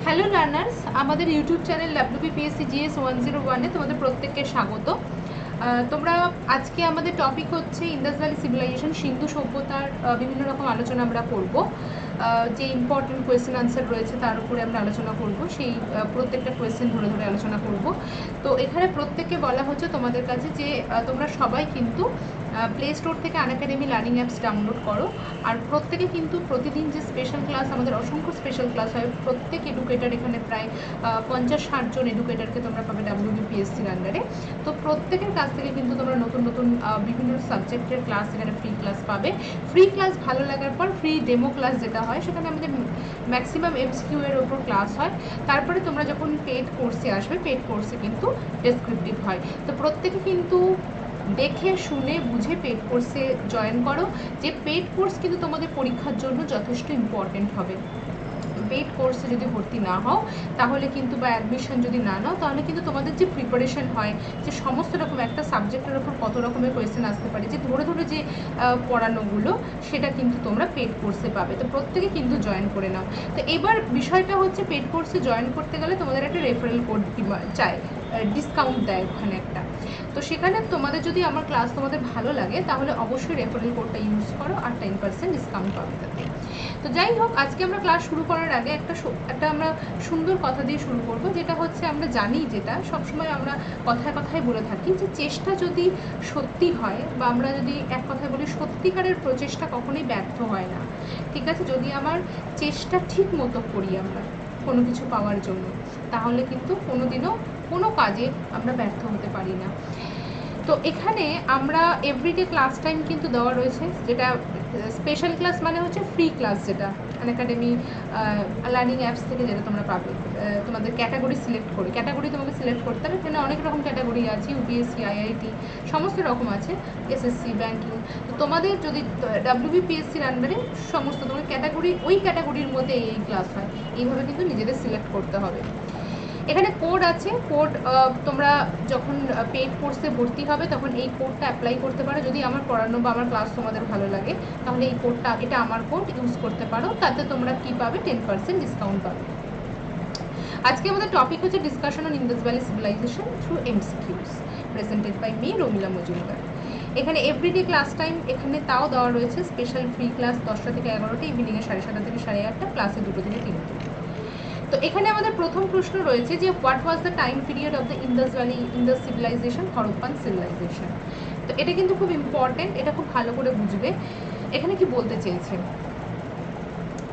Hello learners, আমাদের YouTube channel WBPSC GS 101-এ তোমাদের প্রত্যেককে স্বাগত। তোমরা আজকে আমাদের টপিক হচ্ছে ইন্দাস ভ্যালি সিভিলাইজেশন, সিন্ধু সভ্যতার বিভিন্ন রকম আলোচনা আমরা করব। যে ইম্পর্টেন্ট কোয়েশ্চেন আনসার রয়েছে তার উপরে আমরা আলোচনা করব, সেই প্রত্যেকটা কোয়েশ্চেন ধরে ধরে আলোচনা করব। তো এখানে প্রত্যেককে বলা হচ্ছে তোমাদের কাছে যে তোমরা সবাই কিন্তু প্লে স্টোর থেকে আনএকাডেমি লার্নিং অ্যাপস ডাউনলোড করো। আর প্রত্যেকে কিন্তু প্রতিদিন যে স্পেশাল ক্লাস, আমাদের অসংখ্য স্পেশাল ক্লাস হয়, প্রত্যেক এডুকেটার এখানে প্রায় 50-60 জন এডুকেটারকে তোমরা পাবে WBPSCর আন্ডারে। তো প্রত্যেকের কাছ থেকে কিন্তু তোমরা নতুন নতুন বিভিন্ন সাবজেক্টের ক্লাস এখানে ফ্রি ক্লাস পাবে। ফ্রি ক্লাস ভালো লাগার পর ফ্রি ডেমো ক্লাস যেটা হয়, সেখানে আমাদের ম্যাক্সিমাম MCQ এর ওপর ক্লাস হয়। তারপরে তোমরা যখন পেড কোর্সে আসবে, পেড কোর্সে কিন্তু ডেসক্রিপটিভ হয়। তো প্রত্যেকে কিন্তু দেখে শুনে বুঝে পেড কোর্সে জয়েন করো। যে পেড কোর্স কিন্তু তোমাদের পরীক্ষার জন্য যথেষ্ট ইম্পর্টেন্ট হবে। পেড কোর্সে যদি ভর্তি না হও তাহলে কিন্তু, বা অ্যাডমিশন যদি না নাও, তাহলে কিন্তু তোমাদের যে প্রিপারেশন হয়, যে সমস্ত রকম একটা সাবজেক্টের ওপর কত রকমের কোয়েশ্চেন আসতে পারে, যে ধরে ধরে যে পড়ানোগুলো, সেটা কিন্তু তোমরা পেড কোর্সে পাবে। তো প্রত্যেকে কিন্তু জয়েন করে নাও। তো এবার বিষয়টা হচ্ছে, পেড কোর্সে জয়েন করতে গেলে তোমাদের একটা রেফারেল কোড চাই, ডিসকাউন্ট দেয় ওখানে একটা। তো সেখানে তোমাদের যদি আমার ক্লাস তোমাদের ভালো লাগে তাহলে অবশ্যই রেফারেল কোডটা ইউজ করো, আর 10% ডিসকাউন্ট পাবে তাতে। তো যাই হোক, আজকে আমরা ক্লাস শুরু করার আগে একটা আমরা সুন্দর কথা দিয়ে শুরু করব, যেটা হচ্ছে আমরা জানি, যেটা সবসময় আমরা কথায় কথায় বলে থাকি, যে চেষ্টা যদি সত্যি হয়, বা আমরা যদি এক কথায় বলি, সত্যিকারের প্রচেষ্টা কখনোই ব্যর্থ হয় না। ঠিক আছে, যদি আমার চেষ্টা ঠিক মতো করি আমরা কোনো কিছু পাওয়ার জন্য, তাহলে কিন্তু কোনোদিনও কোনো কাজে আমরা ব্যর্থ হতে পারি না। তো এখানে আমরা এভরিডে ক্লাস টাইম কিন্তু দেওয়া রয়েছে, যেটা স্পেশাল ক্লাস মানে হচ্ছে ফ্রি ক্লাস, যেটা আনএকাডেমি লার্নিং অ্যাপস থেকে যেটা তোমরা পাবে। তোমাদের ক্যাটাগরি সিলেক্ট করে, ক্যাটাগরি তোমাকে সিলেক্ট করতে হবে। এখানে অনেক রকম ক্যাটাগরি আছে, UPSC, IIT, সমস্ত রকম আছে, SSC, ব্যাঙ্কিং। তো তোমাদের যদি WBPSCর আন্ডারে সমস্ত তোমার ক্যাটাগরি, ওই ক্যাটাগরির মধ্যে এই ক্লাস হয়, এইভাবে কিন্তু নিজেদের সিলেক্ট করতে হবে। এখানে কোড আছে, কোড তোমরা যখন পেড কোর্সে ভর্তি হবে তখন এই কোডটা অ্যাপ্লাই করতে পারো। যদি আমার পড়ানো বা আমার ক্লাস তোমাদের ভালো লাগে, তাহলে এই কোডটা, এটা আমার কোড, ইউজ করতে পারো। তাতে তোমরা কি পাবে? 10% ডিসকাউন্ট পাবে। আজকে আমাদের টপিক হচ্ছে discussion on Indus valley civilisation through MCQs, presented by me, Romila Majumdar. এখানে এভরিডে ক্লাস টাইম এখানে তাও দেওয়া রয়েছে, স্পেশাল ফ্রি ক্লাস 10টা থেকে 11টা, ইভিনিংয়ে 7:30 থেকে 8:30, ক্লাসে 2টো থেকে 3টে। তো এখানে আমাদের প্রথম প্রশ্ন রয়েছে যে what was the time period of the Indas valley, Indus civilisation, Harappan civilisation. তো এটা কিন্তু খুব ইম্পর্টেন্ট, এটা খুব ভালো করে বুঝবে। এখানে কি বলতে চেয়েছে,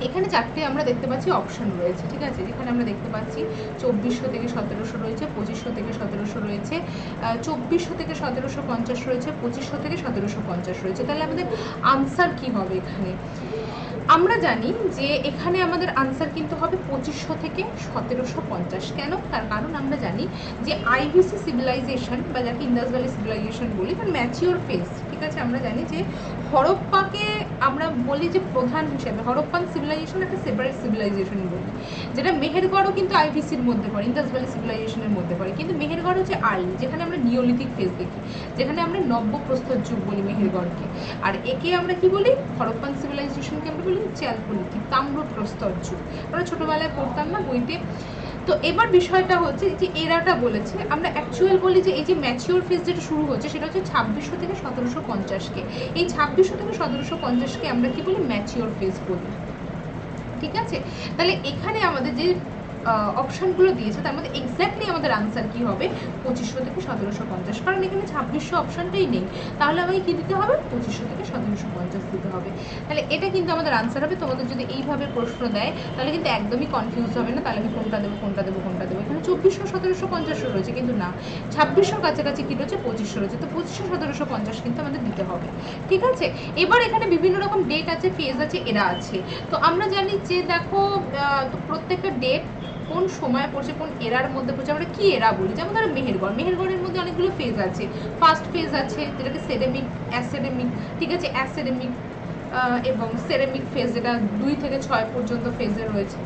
এখানে 4টে আমরা দেখতে পাচ্ছি অপশন রয়েছে, ঠিক আছে। এখানে আমরা দেখতে পাচ্ছি 2400 থেকে 1700 রয়েছে, 2500 থেকে 1700 রয়েছে, 2400 থেকে 1750 রয়েছে, 2500 থেকে 1750 রয়েছে। তাহলে আমাদের আনসার কি হবে এখানে? আমরা জানি যে এখানে আমাদের আনসার কিন্তু হবে 2500 থেকে 1750। কেন? তার কারণ আমরা জানি যে IVC সিভিলাইজেশন, বা যাকে ইন্দাস ভ্যালি সিভিলাইজেশন বলি, তার ম্যাচিওর ফেজ, ঠিক আছে। আমরা জানি যে হরপ্পাকে আমরা বলি যে প্রধান হিসেবে, হরপ্পান সিভিলাইজেশন একটা সেপারেট সিভিলাইজেশন বলি, যেটা মেহেরগড়ও কিন্তু IVCর মধ্যে পড়ে, ইন্দাস ভ্যালি সিভিলাইজেশনের মধ্যে পড়ে। কিন্তু মেহেরগড় হচ্ছে আর্লি, যেখানে আমরা নিওলিথিক ফেজ দেখি, যেখানে আমরা নব্যপ্রস্তর যুগ বলি মেহেরগড়কে। আর একে আমরা কি বলি? হরপ্পান সিভিলাইজেশনকে আমরা বলি চ্যালকোলিথিক, তাম্রপ্রস্তর যুগ। আমরা ছোটোবেলায় পড়তাম না বইতে। তো এবার বিষয়টা হচ্ছে যে এরাটা বলেছে, আমরা অ্যাকচুয়াল বলি যে এই যে ম্যাচিওর ফেজ যেটা শুরু হচ্ছে, সেটা হচ্ছে 2600 থেকে 1750-কে। এই 2600 থেকে 1750-কে আমরা কি বলি? ম্যাচিওর ফেজ বলি, ঠিক আছে। তাহলে এখানে আমাদের যে অপশানগুলো দিয়েছে, তার মধ্যে এক্স্যাক্টলি আমাদের আনসার কি হবে? 2500 থেকে 1750, কারণ এখানে 2600 অপশানটাই নেই। তাহলে আমাকে কী দিতে হবে? 2500 থেকে 1750 দিতে হবে। তাহলে এটা কিন্তু আমাদের আনসার হবে। তোমাদের যদি এইভাবে প্রশ্ন দেয় তাহলে কিন্তু একদমই কনফিউজ হবে না, তাহলে আমি কোনটা দেবো কোনটা দেবো কোনটা দেবো। এখানে 2400 1750 রয়েছে, কিন্তু না, 2600 কাছাকাছি কী রয়েছে? 2500 রয়েছে। তো 2500 1750 কিন্তু আমাদের দিতে হবে, ঠিক আছে। এবার এখানে বিভিন্ন রকম ডেট আছে, ফেজ আছে, এরা আছে। তো আমরা জানি যে দেখো, প্রত্যেকটা ডেট কোন সময় পড়ছে, কোন এরার মধ্যে পড়ছে, আমরা কি এরা বলি। যেমন ধরো মেহেরগড়, মেহেরগড়ের মধ্যে অনেকগুলো ফেজ আছে। ফার্স্ট ফেজ আছে যেটাকে সেরেমিক, অ্যাসেডেমিক, ঠিক আছে, অ্যাসেডেমিক এবং সেরেমিক ফেজ, যেটা 2 থেকে 6 পর্যন্ত ফেজে রয়েছে।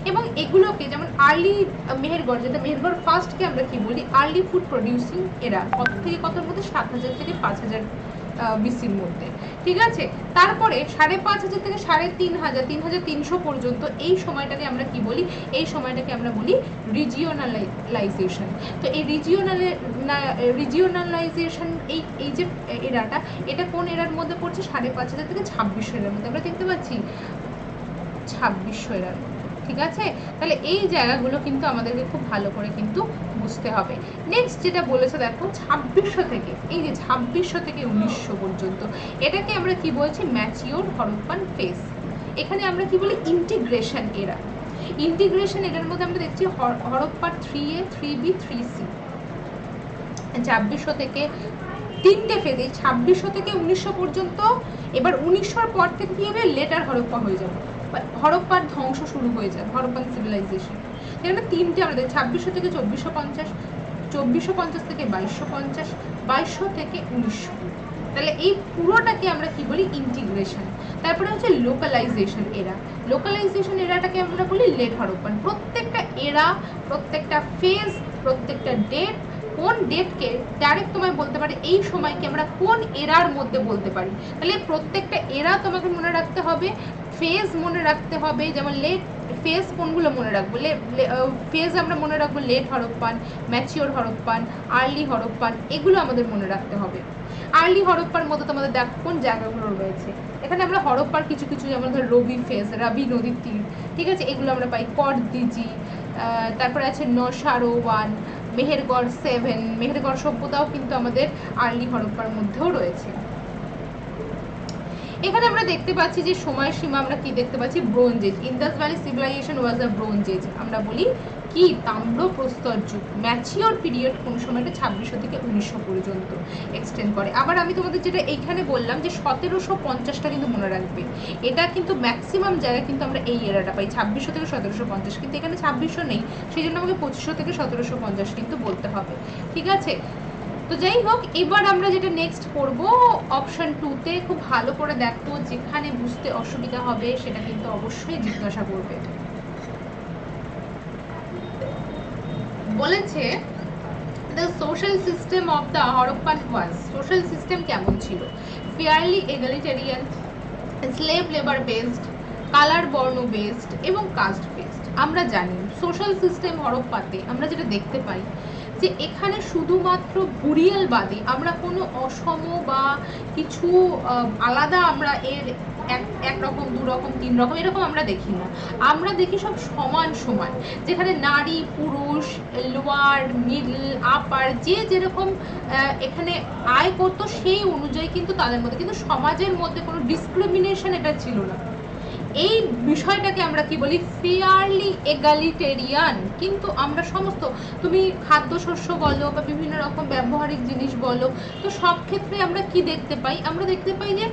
এবং এগুলোকে যেমন আর্লি মেহেরগড়, যেটা মেহেরগড় ফার্স্টকে আমরা কি বলি? আর্লি ফুড প্রডিউসিং এরা। কত থেকে কতর মধ্যে? 7000 থেকে 5000 বিসির মধ্যে, ঠিক আছে। তারপরে 5,500 থেকে 3,500 3,300 পর্যন্ত এই সময়টাকে আমরা কি বলি, এই সময়টাকে আমরা বলি রিজিওনালাইজেশন। তো এই রিজিওনালাইজেশন এই যে এরাটা, এটা কোন এরার মধ্যে পড়ছে, 5,500 থেকে 2,600 এরার মধ্যে আমরা দেখতে পাচ্ছি, 2,600 এরার মধ্যে, ঠিক আছে। তাহলে এই জায়গাগুলো কিন্তু আমাদেরকে খুব ভালো করে কিন্তু বুঝতে হবে। নেক্সট যেটা বলেছে দেখো 2,600 থেকে, এই যে 2,600 থেকে 1,900 পর্যন্ত, এটাকে আমরা কি বলছি, ম্যাচিওর হরপ্পান ফেজ। এখানে আমরা কি বলি, ইন্টিগ্রেশন এরা। ইন্টিগ্রেশন এরার মধ্যে আমরা দেখছি হরপ্পার 3A 3B 3C। 2,600 থেকে তিনটে ফেজে, 2,600 থেকে 1,900 পর্যন্ত। এবার 1,900 পর থেকে কি হবে, লেটার হরপ্পা হয়ে যাবে, হরপ্পার ধ্বংস শুরু হয়ে যায়, হরপ্পান সিভিলাইজেশন। এখানে তিনটে আমরা দেখি, 2,600 থেকে 2,450, 2,450 থেকে 2,250, 2,200 থেকে 1,900। তাহলে এই পুরোটাকে আমরা কি বলি, ইন্টিগ্রেশন। তারপরে হচ্ছে লোকালাইজেশন এরা। লোকালাইজেশন এরাটাকে আমরা বলি লেট হরপ্পান। প্রত্যেকটা এরা, প্রত্যেকটা ফেজ, প্রত্যেকটা ডেট, কোন ডেটকে ডাইরেক্ট তোমায় বলতে পারে এই সময়কে আমরা কোন এরার মধ্যে বলতে পারি। তাহলে প্রত্যেকটা এরা তোমাকে মনে রাখতে হবে, ফেজ মনে রাখতে হবে। যেমন লেট ফেজ কোনগুলো মনে রাখবো, ফেজ আমরা মনে রাখবো late Harappan, mature Harappan, early Harappan, এগুলো আমাদের মনে রাখতে হবে। আর্লি হরপ্পার মধ্যে তোমাদের দেখো কোন জায়গাগুলো রয়েছে। এখানে আমরা হরপ্পার কিছু কিছু, যেমন ধর রবি ফেজ, রাবি নদীর তীর, ঠিক আছে, এগুলো আমরা পাই। করদিজি, তারপরে আছে নশারোওয়ান, মেহেরগড় 7, মেহেরগড় সভ্যতাও কিন্তু আমাদের আর্লি হরপ্পার মধ্যেও রয়েছে। এখানে আমরা দেখতে পাচ্ছি যে সময়সীমা আমরা কি দেখতে পাচ্ছি, bronze age. Indus valley civilisation was a bronze age. আমরা বলি কি, তাম্র প্রস্তর যুগ। ম্যাচিওর পিরিয়ড কোন সময়টা, 2,600 থেকে 1,900 পর্যন্ত এক্সটেন্ড করে। আবার আমি তোমাদের যেটা এইখানে বললাম যে 1,750টা কিন্তু মনে রাখবে, এটা কিন্তু ম্যাক্সিমাম জায়গায় কিন্তু আমরা এই এরাটা পাই, 2,600 থেকে 1,750, কিন্তু এখানে 2,600 নেই, সেই জন্য আমাকে 2,500 থেকে 1,750 কিন্তু বলতে হবে, ঠিক আছে। তো যাই হোক, এবার আমরা যেটা নেক্সট করব অপশন 2তে, খুব ভালো করে দেখো, যেখানে বুঝতে অসুবিধা হবে সেটা কিন্তু অবশ্যই জিজ্ঞাসা করবে। বলেছে the social system of the Harappan was, social system কেমন ছিল, fairly egalitarian, slave labour based, colour বর্ণ বেসড এবং কাস্ট বেসড। আমরা জানি সোশ্যাল সিস্টেম হরপ্পাতে আমরা যেটা দেখতে পাই যে এখানে শুধুমাত্র বুরিয়ালবাদী, আমরা কোনো অসম বা কিছু আলাদা আমরা এর একরকম, 2 রকম, 3 রকম এরকম আমরা দেখি না। আমরা দেখি সব সমান সমান, যেখানে নারী পুরুষ, লোয়ার মিডল আপার, যে যেরকম এখানে আয় করতো সেই অনুযায়ী কিন্তু তাদের মধ্যে, কিন্তু সমাজের মধ্যে কোনো ডিসক্রিমিনেশন এটা ছিল না। এই বিষয়টাকে আমরা কি বলি, ফেয়ারলি এগালিটেরিয়ান। কিন্তু আমরা সমস্ত, তুমি খাদ্যশস্য বলো বা বিভিন্ন রকম ব্যবহারিক জিনিস বলো, তো সব ক্ষেত্রে আমরা কি দেখতে পাই, আমরা দেখতে পাই যে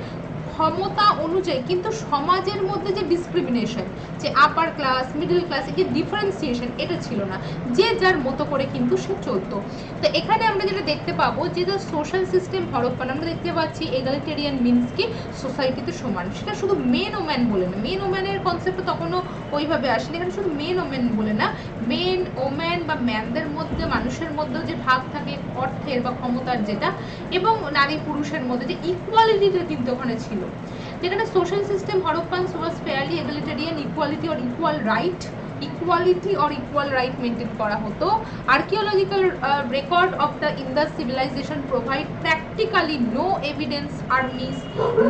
ক্ষমতা অনুযায়ী কিন্তু সমাজের মধ্যে যে ডিসক্রিমিনেশন, যে আপার ক্লাস মিডল ক্লাস, এই যে ডিফারেন্সিয়েশন, এটা ছিল না, যে যার মতো করে কিন্তু সে চলতো। তো এখানে আমরা যেটা দেখতে পাবো যে সোশ্যাল সিস্টেম হরপ্পান, আমরা দেখতে পাচ্ছি এগালিটেরিয়ান মিনস কি, সোসাইটিতে সমান। সেটা শুধু মেন ও ম্যান বলে না, মেন ও ম্যানের কনসেপ্ট তখনও ওইভাবে আসেনি, এখানে শুধু মেন ও ম্যান বলে না, মেন ও ম্যান বা ম্যানদের মধ্যে, মানুষের মধ্যেও যে ভাগ থাকে অর্থের বা ক্ষমতার যেটা, এবং নারী পুরুষের মধ্যে যে ইকুয়ালিটিটা কিন্তু ওখানে ছিল। যেখানে social system Harappan was fairly egalitarian, equality or equal right maintain করা হতো। Archaeological record of the Indas civilisation provide practically no evidence armies,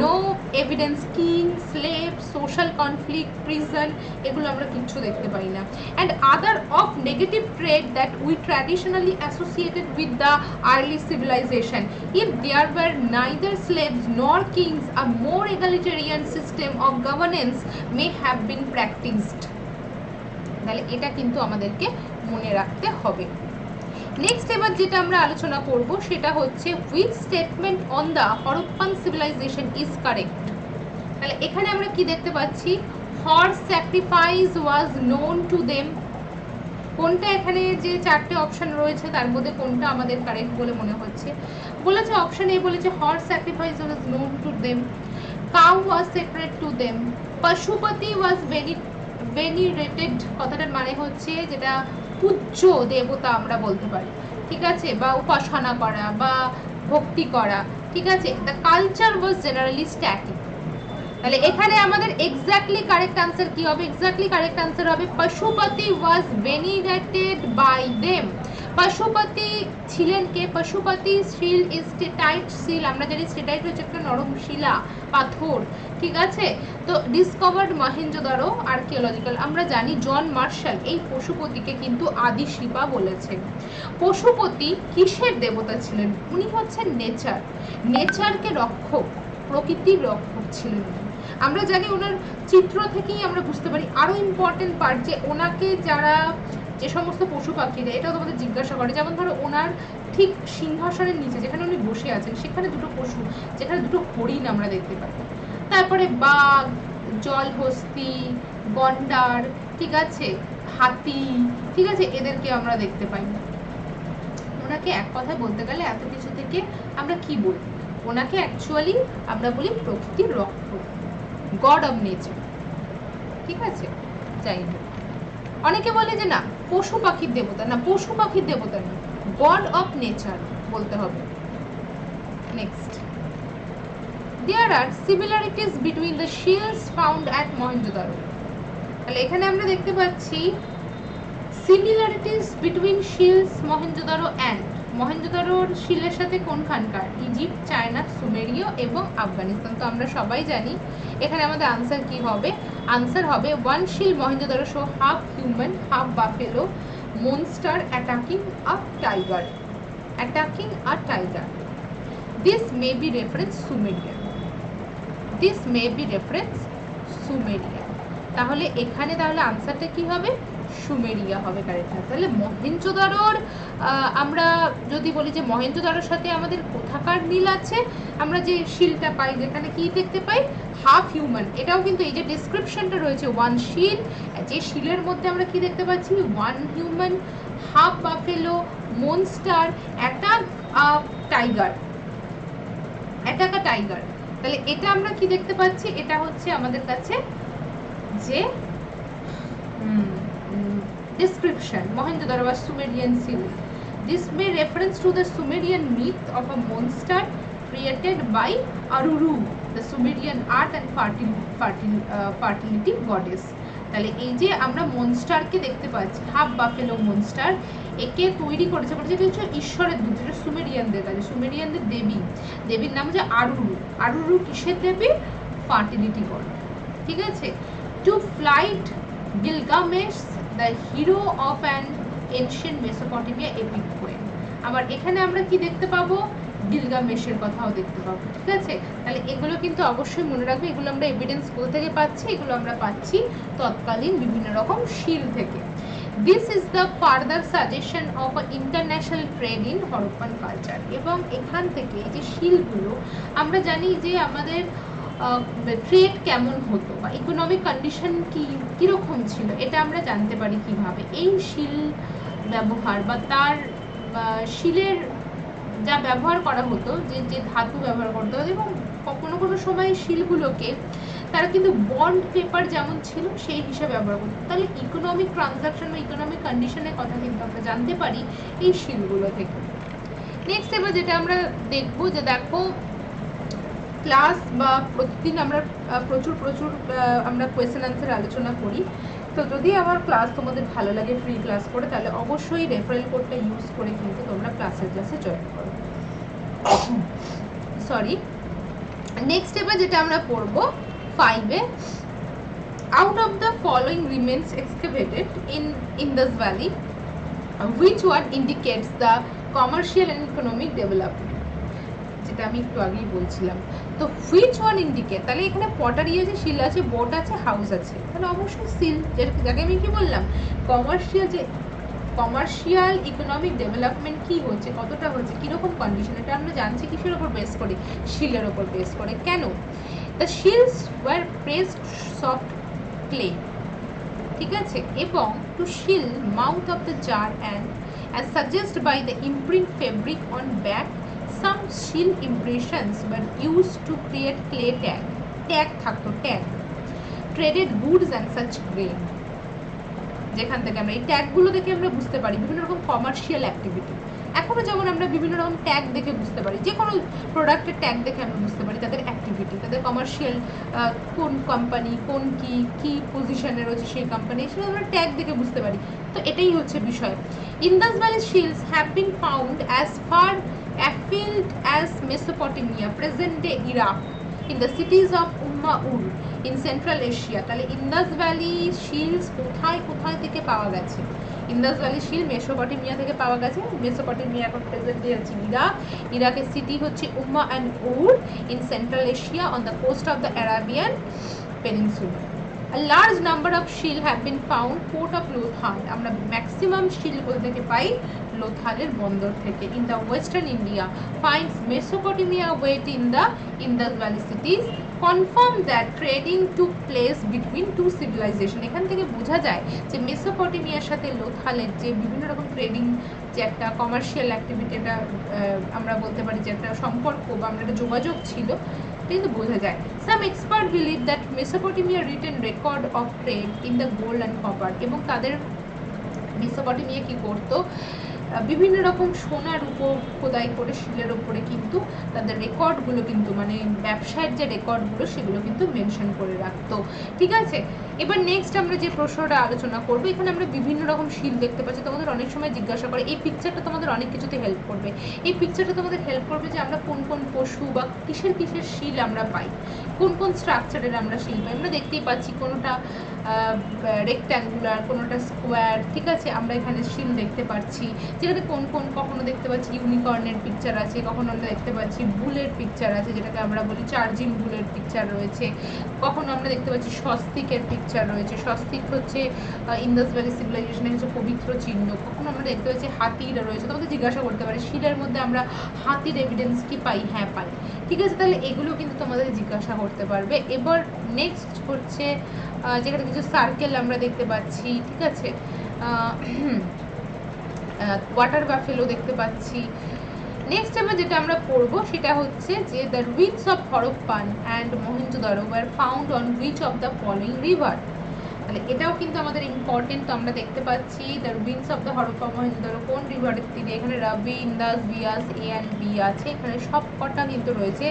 no evidence king, slave, social conflict, prison, এগুলো আমরা কিচ্ছু দেখতে পাই না। And other of negative trade that we traditionally associated with the early civilisation, if there were neither slaves nor kings, a more egalitarian system of governance may have been practiced। তাহলে এটা কিন্তু আমাদেরকে মনে রাখতে হবে। নেক্সট এবার যেটা আমরা আলোচনা করব সেটা হচ্ছে which statement on the Harappan civilization is correct। তাহলে এখানে আমরা কি দেখতে পাচ্ছি, horse sacrifice was known to them। কোনটা এখানে যে 4টে অপশন রয়েছে তার মধ্যে কোনটা আমাদের কারেক্ট বলে মনে হচ্ছে, বলেছে অপশন এ বলেছে horse sacrifice was known to them, cow was sacred to them, Pashupati was venerated, কথাটার মানে হচ্ছে যেটা পূজ্য দেবতা আমরা বলতে পারি, ঠিক আছে, বা উপাসনা করা বা ভক্তি করা। ঠিক আছে। The culture was generally static. তাহলে এখানে আমাদের এক্স্যাক্টলি কারেক্ট আনসার কি হবে? এক্স্যাক্টলি কারেক্ট আনসার হবে পশুপতি ওয়াজ ভেনিরেটেড বাই দেম। পশুপতি ছিলেন কে? পশুপতি শিল ইজ স্টেটাইট শিল। আমরা জানি স্টেটাইট হচ্ছে একটা নরম শিলা, পাথর, ঠিক আছে। তো ডিসকভার্ড মহেঞ্জোদারো আর্কিওলজিক্যাল। আমরা জানি জন মার্শাল এই পশুপতিকে কিন্তু আদি শিবা বলেছেন। পশুপতি কিসের দেবতা ছিলেন? উনি হচ্ছেন নেচার, নেচারকে রক্ষক, প্রকৃতির রক্ষক ছিলেন। আমরা জানি ওনার চিত্র থেকেই আমরা বুঝতে পারি। আরো ইম্পর্টেন্ট পার্ট যে ওনাকে যারা যে সমস্ত পশু পাখিরা, এটাও তোমাদের জিজ্ঞাসা করে, যেমন ধরো ওনার ঠিক সিংহাসনের নিচে যেখানে উনি বসে আছেন সেখানে দুটো পশু, যেখানে দুটো হরিণ আমরা দেখতে পাই, তারপরে বাঘ, জলহস্তি, গন্ডার, ঠিক আছে, হাতি, ঠিক আছে, এদেরকে আমরা দেখতে পাই। ওনাকে এক কথায় বলতে গেলে এত কিছু থেকে আমরা কি বলি? ওনাকে অ্যাকচুয়ালি আমরা বলি প্রকৃতির রক্ষক, গড অফ নেচার, ঠিক আছে। যাই হোক, অনেকে বলে যে না পশু পাখির দেবতা, না পশু পাখির দেবতা না, গড অফ নেচার বলতে হবে। Next, there are similarities between the seals found at Mohenjodaro. তাহলে এখানে আমরা দেখতে পাচ্ছি similarities between seals Mohenjodaro and মহেঞ্জোদারোর শিলের সাথে কোনখানকার? ইজিপ্ট, চায়না, সুমেরীয় এবং আফগানিস্তান। তো আমরা সবাই জানি এখানে আমাদের আনসার কি হবে? আনসার হবে ওয়ান শিল Mohenjo-daro show half human half buffalo monster attacking a tiger, attacking a tiger. This may be reference Sumerian, this may be reference Sumerian. তাহলে এখানে তাহলে আনসারটা কি হবে? সুমেরিয়া হবে কারেক্ট। তাহলে মহেঞ্জোদারোর আমরা যদি বলি যে মহেঞ্জোদারোর সাথে আমাদের কোথাকার মিল আছে, আমরা যে শিলটা পাই যেখানে কি দেখতে পাই? Half human. এটাও কিন্তু এই যে ডেসক্রিপশনটা রয়েছে, ওয়ান শিল, যে শিলের মধ্যে আমরা কি দেখতে পাচ্ছি? One human, half buffalo, monster, attack a tiger, attack a tiger. তাহলে এটা আমরা কি দেখতে পাচ্ছি? এটা হচ্ছে আমাদের কাছে যে description Mohenjo-daro was Sumerian city. This may reference to the Sumerian myth of a monster created by Aruru, the Sumerian art and fertility goddess. তাহলে এই যে আমরা মনস্টারকে দেখতে পাচ্ছি, হাফ বাফেলো মনস্টার, একে তৈরি করেছে হচ্ছে ঈশ্বরের দূত, যেটা সুমেরিয়ানদের কাছে, সুমেরিয়ানদের দেবী, দেবীর নাম হচ্ছে আরুরু। আরুরু কিসের দেবী? ফার্টিলিটি গড, ঠিক আছে। To flight Gilgamesh the hero of an ancient Mesopotamia epic poem. আবার এখানে আমরা কি দেখতে পাবো? গিলগামেশের কথাও দেখতে পাবো, ঠিক আছে। তাহলে এগুলো কিন্তু অবশ্যই মনে রাখবে। এগুলো আমরা এভিডেন্স কোথা থেকে পাচ্ছি? এগুলো আমরা পাচ্ছি তৎকালীন বিভিন্ন রকম শিল থেকে। This is the further suggestion of international trade in Harappan culture. এবং এখান থেকে এই যে শিলগুলো, আমরা জানি যে আমাদের ট্রেড কেমন হতো বা ইকোনমিক কন্ডিশন কীরকম ছিল, এটা আমরা জানতে পারি কিভাবে? এই শিল ব্যবহার বা তার শিলের যা ব্যবহার করা হতো, যে যে ধাতু ব্যবহার করতে হতো, এবং কোনো কোনো সময় শিলগুলোকে তারা কিন্তু বন্ড পেপার যেমন ছিল সেই হিসাবে ব্যবহার করতো। তাহলে ইকোনমিক ট্রানজাকশন বা ইকোনমিক কন্ডিশনের কথা কিন্তু আমরা জানতে পারি এই শিলগুলো থেকে। নেক্সট এবার যেটা আমরা দেখবো, যে দেখো ক্লাস বা প্রতিদিন আমরা প্রচুর আমরা কোয়েশ্চেন আনসার আলোচনা করি। তো যদি আমার ক্লাস তোমাদের ভালো লাগে ফ্রি ক্লাস করে, তাহলে অবশ্যই রেফারেল কোডটা ইউজ করে কিন্তু তোমরা ক্লাসে জয়েন করো। সরি, নেক্সট এবার যেটা আমরা পড়বো 5-এ, out of the following remains excavated in Indus valley which one indicates the commercial and economic development, যেটা আমি একটু আগেই বলছিলাম। তো হুইচ ওয়ান ইন্ডিকেট, তাহলে এখানে পটারি আছে, শিল আছে, বোট আছে, হাউস আছে, তাহলে অবশ্যই সিল, যাকে আমি কি বললাম কমার্শিয়াল ইকোনমিক ডেভেলপমেন্ট কি হচ্ছে, কতটা হচ্ছে, কিরকম কন্ডিশন, এটা আমরা জানছি কিসের ওপর বেস করে? শিলের ওপর বেস করে। কেন? The seals were pressed soft clay, ঠিক আছে, এবং to seal mouth of the jar and as suggested by the imprint fabric on back, some shield impressions were used to create clay tag থাকতো, tag traded goods and such grain, যেখান থেকে আমরা এই ট্যাগগুলো দেখে আমরা বুঝতে পারি বিভিন্ন রকম কমার্শিয়াল অ্যাক্টিভিটি। এখনও যেমন আমরা বিভিন্ন রকম ট্যাগ দেখে বুঝতে পারি, যে কোনো প্রোডাক্টের ট্যাগ দেখে আমরা বুঝতে পারি তাদের অ্যাক্টিভিটি, তাদের কমার্শিয়াল কোন কোম্পানি, কোন কি পজিশনে রয়েছে সেই কোম্পানি, সেটা আমরা ট্যাগ দেখে বুঝতে পারি। তো এটাই হচ্ছে বিষয়। Indus valley seals have been found as far afield as Mesopotamia, present day Iraq, in the cities of Ur in Central Asia। তাহলে ইন্দাস ভ্যালি শিলস কোথায় কোথায় থেকে পাওয়া গেছে? ইন্দাস ভ্যালি শিল মেসোপটেমিয়া থেকে পাওয়া গেছে। মেসোপটেমিয়া এখন প্রেজেন্ট ডে হচ্ছে ইরাক। ইরাকের সিটি হচ্ছে Umma and Ur in central Asia on the coast of the Arabian peninsula. A large number of shield have been found port of Lothal। আমরা maximum শিল কোথা থেকে পাই? লোথালের বন্দর থেকে। In the western India finds Mesopotamia weight in the Indus Valley cities confirm that trading took place between two civilization। এখান থেকে বোঝা যায় যে মেসোপটেমিয়ার সাথে লোথালের যে বিভিন্ন রকম ট্রেডিং, যে একটা কমার্শিয়াল অ্যাক্টিভিটি, এটা আমরা বলতে পারি যে একটা সম্পর্ক বা আমরা একটা যোগাযোগ ছিল, কিন্তু বোঝা যায়। Some expert believe that Mesopotamia written record of trade in the gold and copper. এবং তাদের মেসোপটেমিয়া কি করতো, বিভিন্ন রকম সোনার উপর খোদাই করে শিলের ওপরে কিন্তু তাদের রেকর্ডগুলো কিন্তু মানে ব্যবসায়ের যে রেকর্ডগুলো সেগুলো কিন্তু মেনশন করে রাখতো। ঠিক আছে, এবার নেক্সট আমরা যে প্রশ্নটা আলোচনা করবো, এখানে আমরা বিভিন্ন রকম শিল দেখতে পাচ্ছি। তোমাদের অনেক সময় জিজ্ঞাসা করে, এই পিকচারটা তোমাদের অনেক কিছুতে হেল্প করবে। এই পিকচারটা তোমাদের হেল্প করবে যে আমরা কোন কোন পশু বা কিসের কিসের শিল আমরা পাই, কোন কোন স্ট্রাকচারের আমরা শিল পাই। আমরা দেখতেই পাচ্ছি কোনোটা রেক্ট্যাঙ্গুলার, কোনোটা স্কোয়ার। ঠিক আছে, আমরা এখানে শিল দেখতে পাচ্ছি, যেটাতে কোন কোন কখনো দেখতে পাচ্ছি ইউনিকর্নের পিকচার আছে, কখনো আমরা দেখতে পাচ্ছি বুলের পিকচার আছে, যেটাকে আমরা বলি চার্জিং বুলের পিকচার রয়েছে, কখনো আমরা দেখতে পাচ্ছি স্বস্তিকের পিকচার রয়েছে। স্বস্তিক হচ্ছে ইন্দাস ভ্যালি সিভিলাইজেশনের হচ্ছে পবিত্র চিহ্ন। কখনো আমরা দেখতে পাচ্ছি হাতির রয়েছে। তোমাদের জিজ্ঞাসা করতে পারে শিলের মধ্যে আমরা হাতির এভিডেন্স কি পাই? হ্যাঁ পাই। ঠিক আছে, তাহলে এগুলো কিন্তু তোমাদের জিজ্ঞাসা করতে পারবে। এবার নেক্সট হচ্ছে যেখানে কিছু সার্কেল আমরা দেখতে পাচ্ছি। ঠিক আছে, ওয়াটার বাফেলো দেখতে পাচ্ছি। নেক্সট এবার যেটা আমরা পড়বো সেটা হচ্ছে যে the ruins of Harappan and Mohenjo-daro were found on which of the following river. তাহলে এটাও কিন্তু আমাদের ইম্পর্টেন্ট। তো আমরা দেখতে পাচ্ছি the ruins of the Harappa Mohenjo-daro কোন রিভারের তীরে? এখানে রাবি, ইন্দাস, বিয়াস, এ অ্যান্ড বি আছে। এখানে সব কটা কিন্তু রয়েছে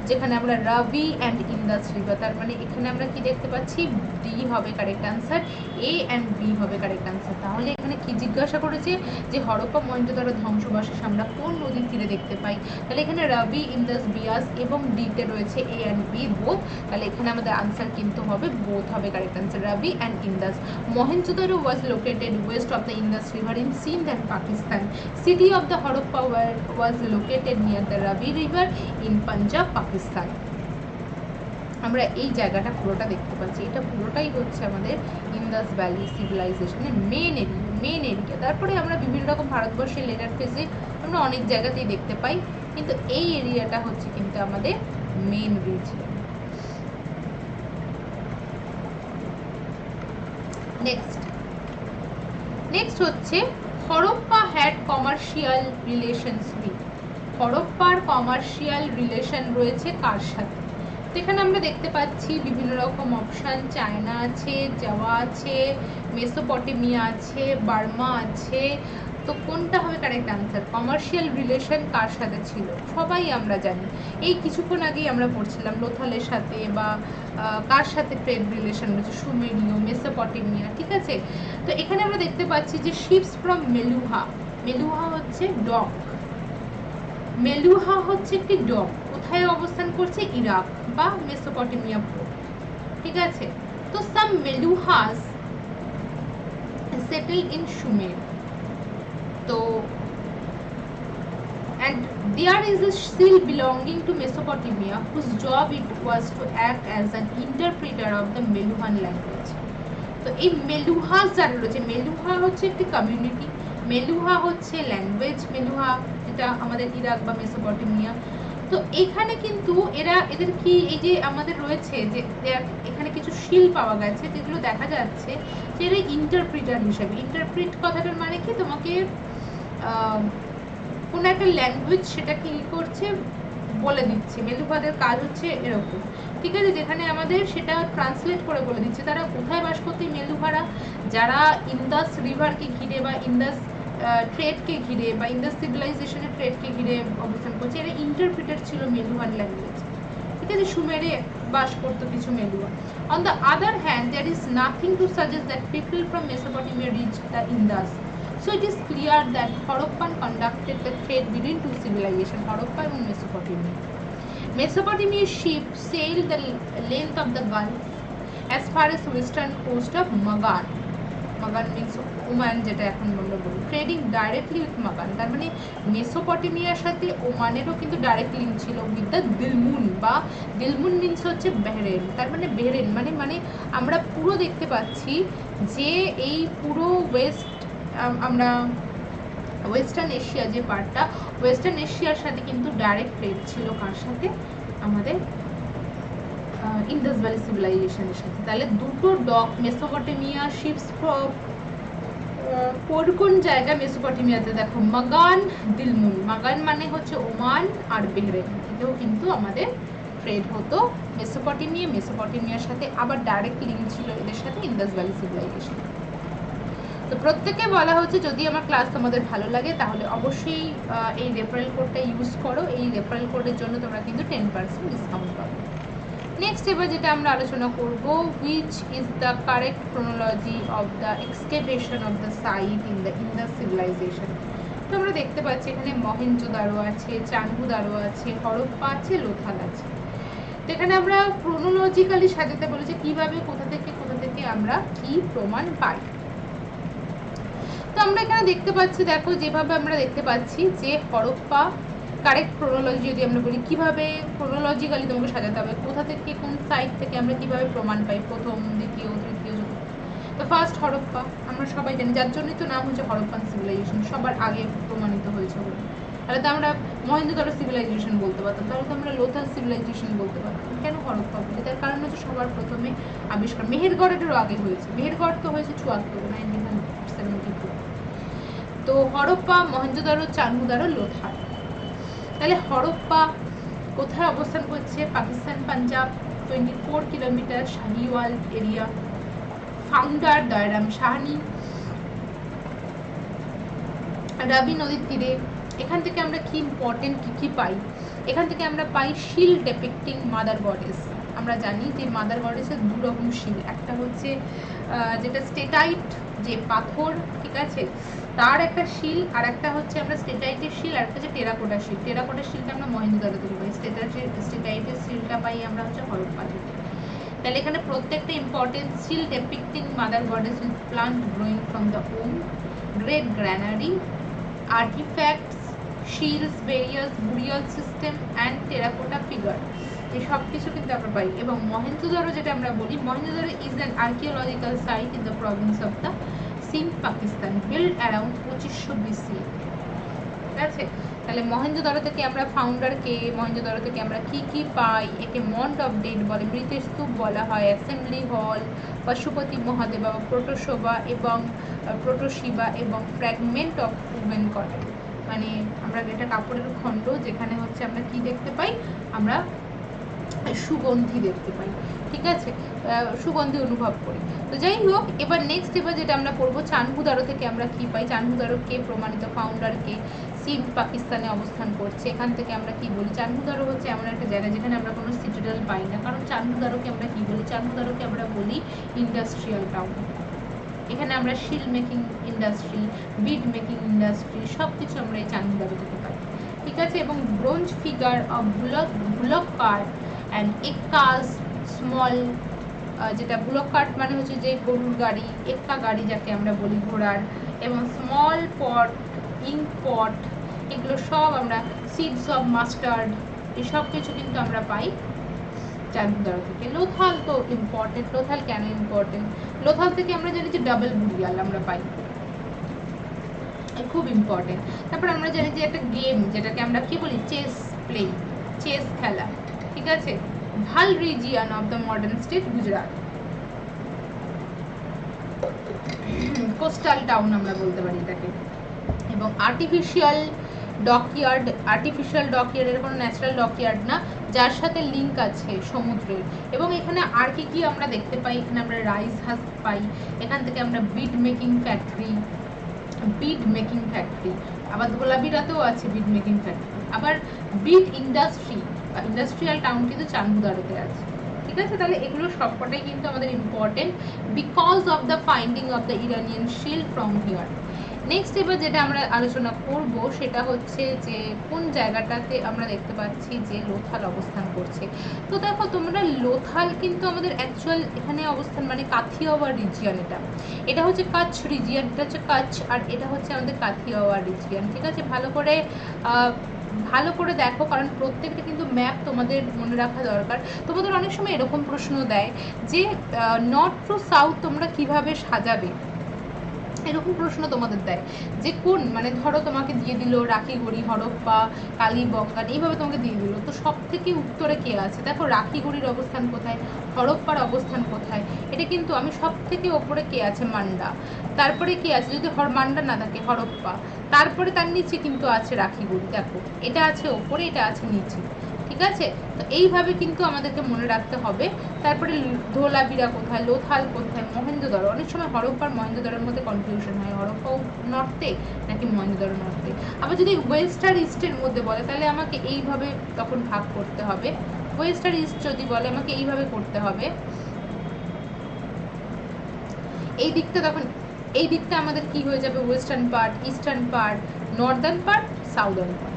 যেখানে আমরা রাবি অ্যান্ড ইন্দাস রিভার। তার মানে এখানে আমরা কি দেখতে পাচ্ছি? ডি হবে correct answer, A and B হবে কারেক্ট আনসার। তাহলে এখানে কি জিজ্ঞাসা করেছে যে হরপ্পা মহেঞ্জোদারো ধ্বংসবাসেষ আমরা কোন নদীর তীরে দেখতে পাই? তাহলে এখানে রাবি, ইন্দাস, বিয়াস এবং ডিতে রয়েছে এ অ্যান্ড বি বোথ। তাহলে এখানে আমাদের আনসার কিন্তু হবে বোথ হবে correct answer, Ravi and Indus. Mohenjodaro was located west of the Indas river in Sindh and Pakistan. City of the Harappa was located near the Ravi river in Punjab, Pakistan. আমরা এই জায়গাটা পুরোটা দেখতে পাচ্ছি, এটা পুরোটাই হচ্ছে আমাদের ইন্দাস ভ্যালি সিভিলাইজেশনের মেন এরিয়া। তারপরে আমরা বিভিন্ন রকম ভারতবর্ষের লেটার ফেজে আমরা অনেক জায়গাতেই দেখতে পাই, কিন্তু এই এরিয়াটা হচ্ছে কিন্তু আমাদের মেন রিজিয়ন। নেক্সট হচ্ছে Harappa had commercial relations with. হরপ্পার কমার্শিয়াল রিলেশন রয়েছে কার সাথে? তো এখানে আমরা দেখতে পাচ্ছি বিভিন্ন রকম অপশান। চায়না আছে, জাভা আছে, মেসোপটেমিয়া আছে, বার্মা আছে। তো কোনটা হবে কারেক্ট আনসার? কমার্শিয়াল রিলেশন কার সাথে ছিল সবাই আমরা জানি, এই কিছুক্ষণ আগেই আমরা পড়ছিলাম লোথালের সাথে, বা কার সাথে ট্রেড রিলেশন রয়েছে? সুমেরীয়, মেসোপটেমিয়া। ঠিক আছে, তো এখানে আমরা দেখতে পাচ্ছি যে শিপস ফ্রম মেলুহা। মেলুহা হচ্ছে ডক, মেলুহা হচ্ছে একটি ডক, কোথায় অবস্থান করছে? ইরাক বা মেসোপটেমিয়া পোর্ট। ঠিক আছে, তো সাম মেলুহাস সেটেল ইন সুমের। তো and there is a seal belonging to Mesopotamia whose job it was to act as an interpreter of the Meluhan language। তো এই মেলুহা যারা রয়েছে, মেলুহা হচ্ছে একটি কমিউনিটি, মেলুহা হচ্ছে ল্যাঙ্গুয়েজ, মেলুহা যেটা আমাদের ইরাক বা মেসোপটেমিয়া। তো এখানে কিন্তু এদের কি এই যে আমাদের রয়েছে যে এখানে কিছু শিল পাওয়া গেছে যেগুলো দেখা যাচ্ছে যে এরা ইন্টারপ্রিটার হিসেবে। ইন্টারপ্রিট কথাটার মানে কি? তোমাকে কোনো একটা ল্যাঙ্গুয়েজ সেটা কি করছে বলে দিচ্ছে। মেলুহাদের কাজ হচ্ছে এরকম। ঠিক আছে, যেখানে আমাদের সেটা ট্রান্সলেট করে বলে দিচ্ছে তারা কোথায় বাস করতে। মেলুহারা যারা ইন্দাস রিভারকে ঘিরে বা ইন্দাস ট্রেডকে ঘিরে বা ইন্দাস সিভিলাইজেশনের ট্রেডকে ঘিরে অবস্থান করছে। এরা ইন্টারপ্রিটার ছিল মেলুহান ল্যাঙ্গুয়েজ, ঠিক আছে, সুমেরে বাস করতো কিছু Meluhha. On the other hand there is nothing to suggest that people from Mesopotamia reach the Indus. So it is clear that Harappan conducted the trade between two civilizations, Harappa and Mesopotamia. Mesopotamia's ships sailed the length of the Gulf as far as western coast of Magan. Magan means Oman, যেটা এখন আমরা বলি, trading directly with মাগান। তার মানে মেসোপটেমিয়ার সাথে ওমানেরও কিন্তু direct link ছিল উইথ দ্য দিলমুন, বা দিলমুন মিন্স হচ্ছে বেহরেন। তার মানে বেহরেন মানে আমরা পুরো দেখতে পাচ্ছি যে এই পুরো আমরা ওয়েস্টার্ন এশিয়া যে পার্টটা, ওয়েস্টার্ন এশিয়ার সাথে কিন্তু ডাইরেক্ট ট্রেড ছিল কার সাথে, আমাদের ইন্দাস ভ্যালি সিভিলাইজেশনের সাথে। তাহলে দুটো ডক মেসোপটেমিয়া শিপস কোন জায়গা মেসোপটেমিয়াতে, দেখো মাগান দিলমুন। মাগান মানে হচ্ছে ওমান আর বেহরেন, এটাও কিন্তু আমাদের ট্রেড হতো মেসোপটেমিয়ার সাথে, আবার ডাইরেক্ট লিঙ্ক ছিল এদের সাথে ইন্দাস ভ্যালি সিভিলাইজেশন। তো প্রত্যেককে বলা হচ্ছে যদি আমার ক্লাস তোমাদের ভালো লাগে তাহলে অবশ্যই এই রেফারেল কোডটা ইউজ করো। এই রেফারেল কোডের জন্য তোমরা কিন্তু 10% ডিসকাউন্ট পাবে। নেক্সট এবার যেটা আমরা আলোচনা করব, which is the correct chronology of the excavation of the site in the Indas civilisation. তো আমরা দেখতে পাচ্ছি এখানে মহেঞ্জোদারো আছে, চানগুদারো আছে, হরপ্পা আছে, লোথাল আছে। তো এখানে আমরা ক্রোনোলজিক্যালি সাজাতে বলেছি কিভাবে কোথা থেকে আমরা কি প্রমাণ পাই। তো আমরা এখানে দেখতে পাচ্ছি, দেখো যেভাবে আমরা দেখতে পাচ্ছি যে হরপ্পা কারেক্ট ক্রোনোলজি যদি আমরা বলি, কিভাবে ক্রোনোলজিক্যালি তোমাকে সাজাতে হবে, কোথা থেকে কোন সাইড থেকে আমরা কিভাবে প্রমাণ পাই, প্রথম, দ্বিতীয়, তৃতীয়। তো ফার্স্ট হরপ্পা আমরা সবাই জানি, যার জন্যই তো নাম হচ্ছে হরপ্পান সিভিলাইজেশন, সবার আগে প্রমাণিত হয়েছে বলে। তাহলে তো আমরা মহেঞ্জোদারো সিভিলাইজেশন বলতে পারতাম, তাহলে তো আমরা লোথাল সিভিলাইজেশন বলতে পারতাম। কেন হরপ্পা বলি? তার কারণ হচ্ছে সবার প্রথমে আবিষ্কার মেহেরগড়েরও আগে হয়েছে। মেহেরগড় তো হয়েছে 1974। তো হরপ্পা, মহেঞ্জোদারো, চানগুদারো, লোথাল। তাহলে হরপ্পা কোথায় অবস্থান করছে? Pakistan, Punjab, 24 kilometre, Sahiwal area. Founder Dayaram Sahni, Ravi নদীর তীরে। এখান থেকে আমরা কি ইম্পর্টেন্ট কি পাই? এখান থেকে আমরা পাই শিল ডেপিক্টিং মাদার গডেস। আমরা জানি যে মাদার গডেসের দু রকম শিল, একটা হচ্ছে যেটা স্টেটাইট যে পাথর, ঠিক আছে, তার একটা শিল, আর একটা হচ্ছে আমরা স্টেটাইটের শিল, আর একটা হচ্ছে টেরাকোটা শিল। টেরাকোটা শিলটা আমরা মহেঞ্জোদারো থেকে পাই, স্টেটাইটের শিলটা পাই আমরা হচ্ছে হরপ্পা থেকে। তাহলে এখানে প্রত্যেকটা important seal depicting mother goddess with plant growing from the womb, great granary, artefacts, seals, various, burial system and terracotta figure, এই সব কিছু কিন্তু আমরা পাই। এবং মহেঞ্জোদারো যেটা আমরা বলি, Mohenjodaro is an archaeological site in the province of the Sindh, Pakistan, build around 2500 BC। ঠিক আছে, তাহলে মহেঞ্জোদারো থেকে আমরা ফাউন্ডারকে, মহেঞ্জোদারো থেকে আমরা কি পাই? একে মন্ড অফ ডেড বলে, মৃতের স্তূপ বলা হয়, অ্যাসেম্বলি হল, পশুপতি মহাদেবা বা প্রোটোশোভা এবং প্রোটোশিবা, এবং ফ্র্যাগমেন্ট অফ উমেন কটন, মানে আমরা এটা কাপড়ের খণ্ড, যেখানে হচ্ছে আমরা কি দেখতে পাই, আমরা সুগন্ধি দেখতে পাই, ঠিক আছে, সুগন্ধি অনুভব করি। তো যাই হোক, এবার যেটা আমরা পড়বো, চানগুদারো থেকে আমরা কি পাই? চানগুদারো কে প্রমাণিত ফাউন্ডার কে? সিন্ধ, পাকিস্তানে অবস্থান করছে। এখান থেকে আমরা কি বলি? চানগুদারো হচ্ছে এমন একটা জায়গা যেখানে আমরা কোনো সিটিডেল পাই না, কারণ চানগুদারোকে আমরা কি বলি? চানগুদারোকে আমরা বলি ইন্ডাস্ট্রিয়াল টাউন। এখানে আমরা শিল মেকিং ইন্ডাস্ট্রি, বিড মেকিং ইন্ডাস্ট্রি, সব কিছু আমরা এই চানগুদারো থেকে পাই, ঠিক আছে। এবং bronze figure of bullock cart and এক্কাস স্মল, যেটা বুলক কার্ট মানে হচ্ছে যে গরুর গাড়ি, এক্কা গাড়ি যাকে আমরা বলি ঘোড়ার, এবং স্মল পট, ইঙ্ক পট, এগুলো সব আমরা, সিডস অফ মাস্টার্ড, এসব কিছু কিন্তু আমরা পাই চানগুদারো থেকে। লোথাল তো ইম্পর্টেন্ট। লোথাল কেন ইম্পর্টেন্ট? লোথাল থেকে আমরা জানি যে ডাবল বুরিয়াল আমরা পাই, খুব ইম্পর্টেন্ট। তারপর আমরা জানি যে একটা গেম যেটাকে আমরা কি বলি? চেস প্লে, চেস খেলা, ঠিক আছে। ভাল region of the modern state Gujarat, coastal town আমরা বলতে পারি এটাকে। এবং আর্টিফিশিয়াল ডকইয়ার্ড, এর কোনো ন্যাচারাল ডকইয়ার্ড না, যার সাথে লিঙ্ক আছে সমুদ্রের। এবং এখানে আর কি আমরা দেখতে পাই? এখানে আমরা রাইস হাস্ক পাই, এখান থেকে আমরা বিড মেকিং ফ্যাক্টরি, বিড মেকিং ফ্যাক্টরি, আবার ধোলাবিরাতেও আছে বিড মেকিং ফ্যাক্টরি, আবার বিড ইন্ডাস্ট্রি বা ইন্ডাস্ট্রিয়াল টাউন কিন্তু চান্দুদারোতে আছে। ঠিক আছে, তাহলে এগুলো সবকটাই কিন্তু আমাদের important because of the finding of the Iranian shield from here. Next এবার যেটা আমরা আলোচনা করব সেটা হচ্ছে যে কোন জায়গাটাতে আমরা দেখতে পাচ্ছি যে লোথাল অবস্থান করছে। তো দেখো তোমরা, লোথাল কিন্তু আমাদের অ্যাকচুয়াল এখানে অবস্থান মানে কাথিয়াওয়াড় রিজিয়ন, এটা হচ্ছে কাচ্ছ রিজিয়ন, এটা হচ্ছে কাচ্ছ, আর এটা হচ্ছে আমাদের কাথিয়াওয়াড় রিজিয়ন। ঠিক আছে, ভালো করে দেখো, কারণ প্রত্যেকটা কিন্তু ম্যাপ তোমাদের মনে রাখা দরকার। তোমাদের অনেক সময় এরকম প্রশ্ন দেয় যে নর্থ টু সাউথ তোমরা কিভাবে সাজাবে, এরকম প্রশ্ন তোমাদের দেয় যে কোন, মানে ধরো তোমাকে দিয়ে দিল রাখিগড়ি, হরপ্পা, কালীবঙ্গান, এইভাবে তোমাকে দিয়ে দিল, তো সব থেকে উত্তরে কে আছে? দেখো রাখিগড়ির অবস্থান কোথায়, হরপ্পার অবস্থান কোথায়, এটা কিন্তু আমি সব থেকে ওপরে কে আছে, মান্ডা, তারপরে কে আছে, যদি মান্ডা না থাকে হরপ্পা, তারপরে তার নিচে কিন্তু আছে রাখিগড়ি। দেখো এটা আছে ওপরে, এটা আছে নিচে। ঠিক আছে, তো এইভাবে কিন্তু আমাদেরকে মনে রাখতে হবে। তারপরে ধোলাবিরা কোথায়, লোথাল কোথায়, মহেঞ্জোদড়ো, অনেক সময় হরপ্পার মহেঞ্জোদড়োর মধ্যে কনফিউশন হয়, হরপ্পাও নর্থে নাকি মহেঞ্জোদড়ো নর্থে। আবার যদি ওয়েস্ট আর ইস্টের মধ্যে বলে তাহলে আমাকে এইভাবে তখন ভাগ করতে হবে, ওয়েস্ট আর ইস্ট যদি বলে আমাকে এইভাবে করতে হবে, এই দিকটা তখন এই দিকটা আমাদের কি হয়ে যাবে, western part, eastern part, Northern part, southern part.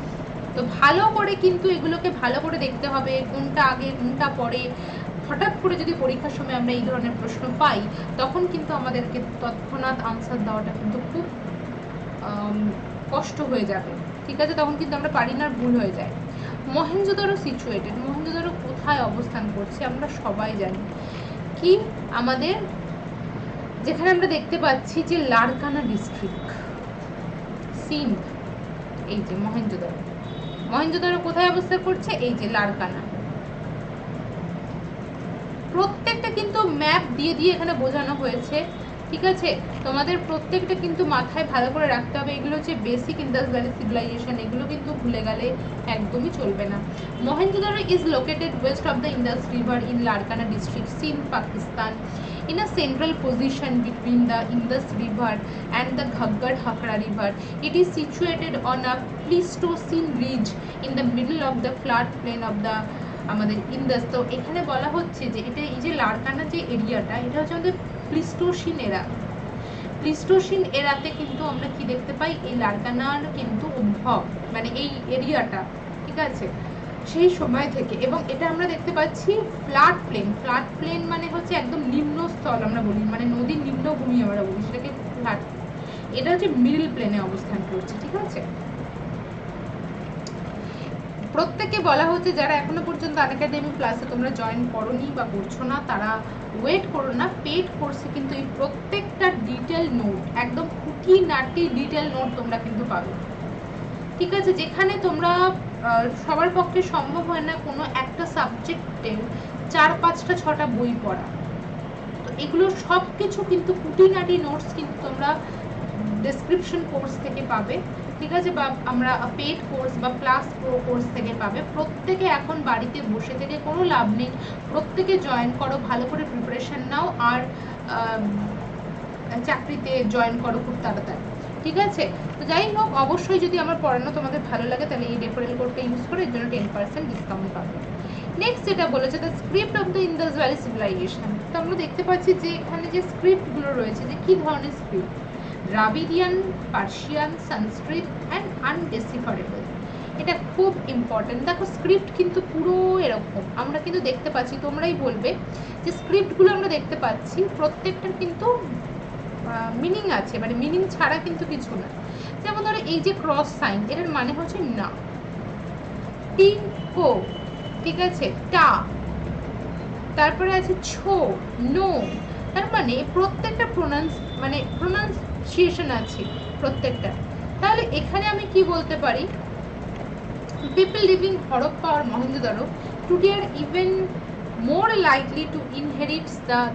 তো ভালো করে কিন্তু এগুলোকে ভালো করে দেখতে হবে, কোনটা আগে কোনটা পরে। হঠাৎ করে যদি পরীক্ষার সময় আমরা এই ধরনের প্রশ্ন পাই তখন কিন্তু আমাদেরকে তৎক্ষণাৎ আনসার দেওয়াটা কিন্তু খুব কষ্ট হয়ে যাবে। ঠিক আছে, তখন কিন্তু আমরা পারি না, ভুল হয়ে যায়। মহেঞ্জোদড়ো সিচুয়েটেড, মহেঞ্জোদড়ো কোথায় অবস্থান করছে আমরা সবাই জানি, কি আমাদের যেখানে আমরা দেখতে পাচ্ছি যে লারকানা ডিস্ট্রিক্ট, সিন্ধ, এই যে মহেঞ্জোদড়ো কোথায় অবস্থান করছে, এই যে লারকানা। প্রত্যেকটা কিন্তু ম্যাপ দিয়ে দিয়ে এখানে বোঝানো হয়েছে। ঠিক আছে, তোমাদের প্রত্যেকটা কিন্তু মাথায় ভালো করে রাখতে হবে, এগুলো হচ্ছে বেসিক ইন্দাস ভ্যালি সিভিলাইজেশন, এগুলো কিন্তু ভুলে গেলে একদমই চলবে না। Mohenjodaro is located west of the Indas river in Larkana district, Sindh, Pakistan, in a central position between the Indus River and the Ghaggar-Hakra River. It is situated on a Pleistocene ridge in the middle of the floodplain of the আমাদের ইন্দাস। তো এখানে বলা হচ্ছে যে এটা, এই যে লারকানা যে এরিয়াটা, এটা হচ্ছে আমাদের প্লিস্টোসিন এরা, প্লিস্টোসিন এরাতে কিন্তু আমরা কি দেখতে পাই, এই লারকানার কিন্তু উদ্ভব, মানে এই এরিয়াটা। ঠিক আছে, সেই সময় থেকে, এবং এটা আমরা দেখতে পাচ্ছি ফ্ল্যাট প্লেন মানে হচ্ছে একদম নিম্নস্থল আমরা বলি, মানে নদীর নিম্নভূমি আমরা বলি, সেটাকে ফ্ল্যাট, এটা হচ্ছে মিডল প্লেনে অবস্থান করছে। ঠিক আছে, প্রত্যেকে বলা হচ্ছে যারা এখনো পর্যন্ত আনএকাডেমি ক্লাসে তোমরা জয়েন করোনি বা করছো না, তারা ওয়েট করো না, পেড কোর্সে কিন্তু এই প্রত্যেকটা ডিটেল নোট, একদম খুঁটিনাটি ডিটেল নোট তোমরা কিন্তু পাবে। ঠিক আছে, যেখানে তোমরা সবার পক্ষে সম্ভব হয় না কোনো একটা সাবজেক্টের 4, 5টা 6টা বই পড়া, তো এগুলো সব কিছু কিন্তু খুঁটিনাটি নোটস কিন্তু তোমরা ডেসক্রিপশন কোর্স থেকে পাবে। ঠিক আছে, বা আমরা পেড কোর্স বা প্লাস প্রো কোর্স থেকে পাবে। প্রত্যেকে এখন বাড়িতে বসে থেকে কোনো লাভ নেই, প্রত্যেকে জয়েন করো, ভালো করে প্রিপারেশন নাও, আর চাকরিতে জয়েন করো খুব তাড়াতাড়ি। ঠিক আছে, তো যাই হোক, অবশ্যই যদি আমার পড়ানো তোমাদের ভালো লাগে তাহলে এই রেফারেল কোডটা ইউজ করে এর জন্য 10% ডিসকাউন্ট পাবে। নেক্সট যেটা বলেছে the script of the Indas valley civilisation. তো আমরা দেখতে পাচ্ছি যে এখানে যে স্ক্রিপ্টগুলো রয়েছে, যে কি ধরনের স্ক্রিপ্ট, দ্রাবিডিয়ান, পার্সিয়ান, সংস্কৃত অ্যান্ড আনডেসিফারেবল। এটা খুব ইম্পর্টেন্ট। দেখো স্ক্রিপ্ট কিন্তু পুরো এরকম আমরা কিন্তু দেখতে পাচ্ছি, তোমরাই বলবে যে স্ক্রিপ্টগুলো আমরা দেখতে পাচ্ছি প্রত্যেকটার কিন্তু মিনিং আছে, মানে মিনিং ছাড়া কিন্তু কিছু না। যেমন ধরো এই যে ক্রস সাইন, এটার মানে হচ্ছে না, টি কো, ঠিক আছে, টা, তারপরে আছে ছো, নো, তার মানে প্রত্যেকটা প্রোনাউন্সিয়েশন আছে প্রত্যেকটা। তাহলে এখানে আমি কি বলতে পারি, people living Harappa or Mohenjo-daro today are even more likely to inherit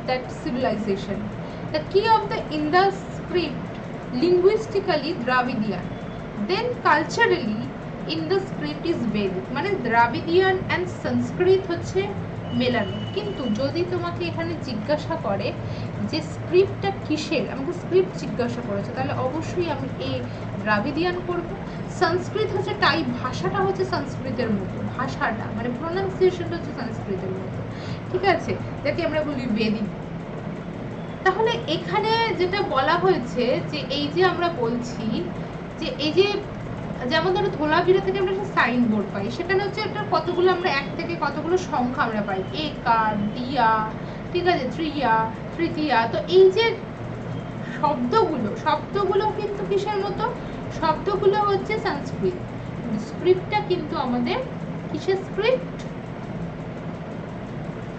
that civilization. The key of the Indus script, linguistically Dravidian, then culturally Indus script is Vedic, মানে Dravidian and Sanskrit হচ্ছে মেলানো। কিন্তু যদি তোমাকে এখানে জিজ্ঞাসা করে যে স্ক্রিপ্টটা কিসের, আমাকে স্ক্রিপ্ট জিজ্ঞাসা করেছে, তাহলে অবশ্যই আমি দ্রাবিডিয়ান করব। সংস্কৃত হচ্ছে টাইপ, ভাষাটা হচ্ছে সংস্কৃতের মতো, ভাষাটা মানে প্রোনাউন্সিয়েশনটা হচ্ছে সংস্কৃতের মতো, ঠিক আছে, যাকে আমরা বলি বেদিক। তাহলে এখানে যেটা বলা হয়েছে যে এই যে আমরা বলছি যে এই যে যেমন ধরো ধোলাভিরা থেকে আমরা একটা সাইন বোর্ড পাই, সেখানে হচ্ছে একটা কতগুলো আমরা এক থেকে কতগুলো সংখ্যা আমরা পাই, একা, দিয়া, ঠিক আছে, ত্রিয়া, তৃতীয়া। তো এই যে শব্দগুলো কিন্তু কিসের মতো, শব্দগুলো হচ্ছে সংস্কৃত, স্ক্রিপ্টটা কিন্তু আমাদের কিসের স্ক্রিপ্ট,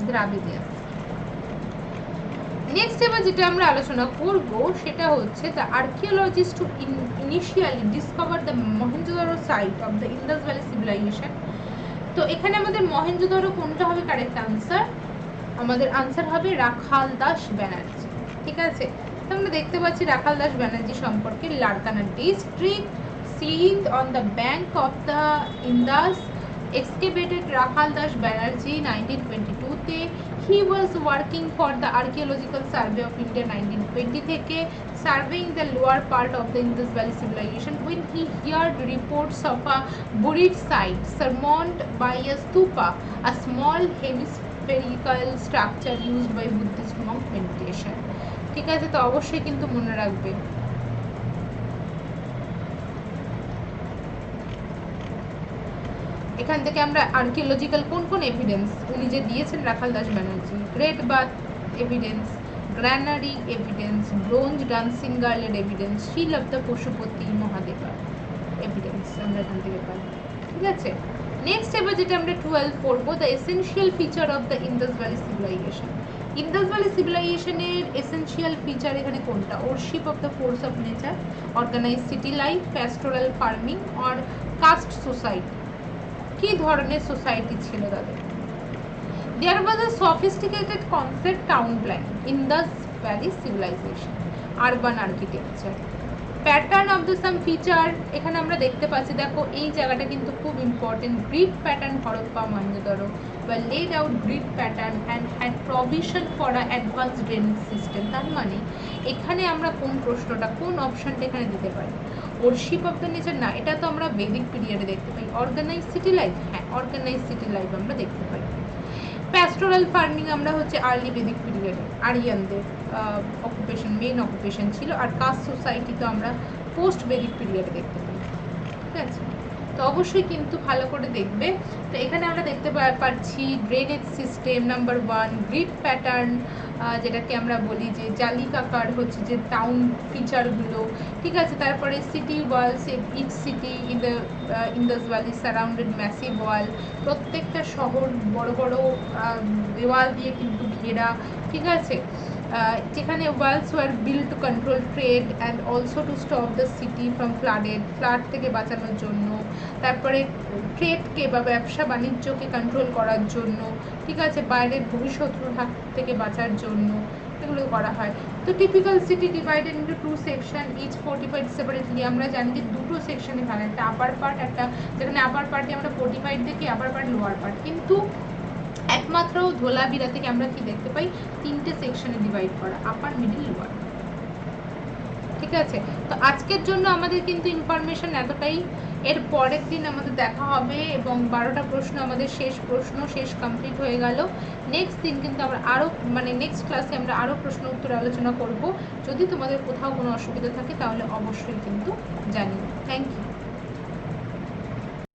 দ্রাবিড়িয়ান। নেক্সট এবার যেটা আমরা আলোচনা করব সেটা হচ্ছে the archaeologist to initially discover the Mohenjodaro site of the Indas valley civilisation. তো এখানে আমাদের মহেঞ্জোদারো কোনটা হবে কারেক্ট আনসার, আমাদের আনসার হবে রাখাল দাস ব্যানার্জি, ঠিক আছে। তো আমরা দেখতে পাচ্ছি রাখাল দাস ব্যানার্জি সম্পর্কে, Larkana district Sindh on the bank of the Indus, excavated Rakhal Das Banerjee 1922 তে। He was working for the Archaeological Survey of India 1920 থেকে, surveying the lower part of the Indus Valley civilization when he heard reports of a buried site surmounted by a stupa, a small hemispherical structure used by Buddhist monk meditation, ঠিক আছে। তো অবশ্যই কিন্তু মনে রাখবে। এখান থেকে আমরা আর্কিওলজিক্যাল কোন কোন এভিডেন্স উনি যে দিয়েছেন Rakhal Das Banerjee, great bath evidence, granary evidence, bronze dancing গার্লের evidence, seal of the Pashupati Mahadeva evidence আমরা এখান থেকে পাই, ঠিক আছে। নেক্সট এবার যেটা আমরা 12 পড়বো, the essential feature of the Indas valley civilisation. Indus valley সিভিলাইজেশনের এসেনশিয়াল ফিচার এখানে কোনটা, worship of the force of nature, organise city life, pastoral farming or caste society, কি ধরনের সোসাইটি ছিল তাদের। There was a sophisticated concept town planning in the Valley civilization, urban architecture, pattern of the some feature এখানে আমরা দেখতে পাচ্ছি, দেখো এই জায়গাটা কিন্তু খুব important, grid pattern Harappa Mohenjo-daro বা laid out grid pattern and had provision for a advanced drainage system। তার মানে এখানে আমরা কোন প্রশ্নটা, কোন অপশনটা এখানে দিতে পারি, ওরশিপ অফ দ্য নেচার না, এটা তো আমরা বেদিক পিরিয়ডে দেখতে পাই। অর্গানাইজ সিটি লাইফ, হ্যাঁ অর্গানাইজ সিটি লাইফ আমরা দেখতে পাই। প্যাস্টোরাল ফার্মিং আমরা হচ্ছে আর্লি বেদিক পিরিয়ডে আরিয়ানদের অকুপেশন, মেন অকুপেশন ছিল। আর কাস্ট সোসাইটি তো আমরা পোস্ট বেদিক পিরিয়ডে দেখতে পাই, ঠিক আছে। তো অবশ্যই কিন্তু ভালো করে দেখবে। তো এখানে আমরা দেখতে পাচ্ছি drainage system number 1, grid pattern যেটাকে আমরা বলি যে জালিকাকার হচ্ছে যে টাউন ফিচারগুলো, ঠিক আছে। তারপরে city walls, each city in the Indas valley surrounded massive wall, প্রত্যেকটা শহর বড় বড় দেওয়াল দিয়ে কিন্তু ঘেরা, ঠিক আছে। যেখানে walls were build to control trade and also to stop the city from flood থেকে বাঁচানোর জন্য, তারপরে ট্রেডকে বা ব্যবসা বাণিজ্যকে কন্ট্রোল করার জন্য, ঠিক আছে, বাইরের বহিঃশত্রুর হাত থেকে বাঁচার জন্য এগুলো করা হয়। তো typical city divided into 2 section, each fortified separately. আমরা জানি যে দুটো সেকশনে ভাগ, একটা আপার পার্ট, একটা যেখানে আপার পার্টে আমরা ফোর্টিফাইড দেখি, আপার পার্ট লোয়ার পার্ট। কিন্তু একমাত্র ধোলাভিরা থেকে আমরা কি দেখতে পাই, 3টে সেকশনে ডিভাইড করা, আপার মিডল লোয়ার, ঠিক আছে। তো আজকের জন্য আমাদের কিন্তু ইনফরমেশন এতটাই। এর পরের দিন আমাদের দেখা হবে এবং 12টা প্রশ্ন আমাদের শেষ কমপ্লিট হয়ে গেল। নেক্সট দিন কিন্তু আমরা আরও নেক্সট ক্লাসে আমরা আরও প্রশ্ন উত্তর আলোচনা করব। যদি তোমাদের কোথাও কোনো অসুবিধা থাকে তাহলে অবশ্যই কিন্তু জানিও। Thank you.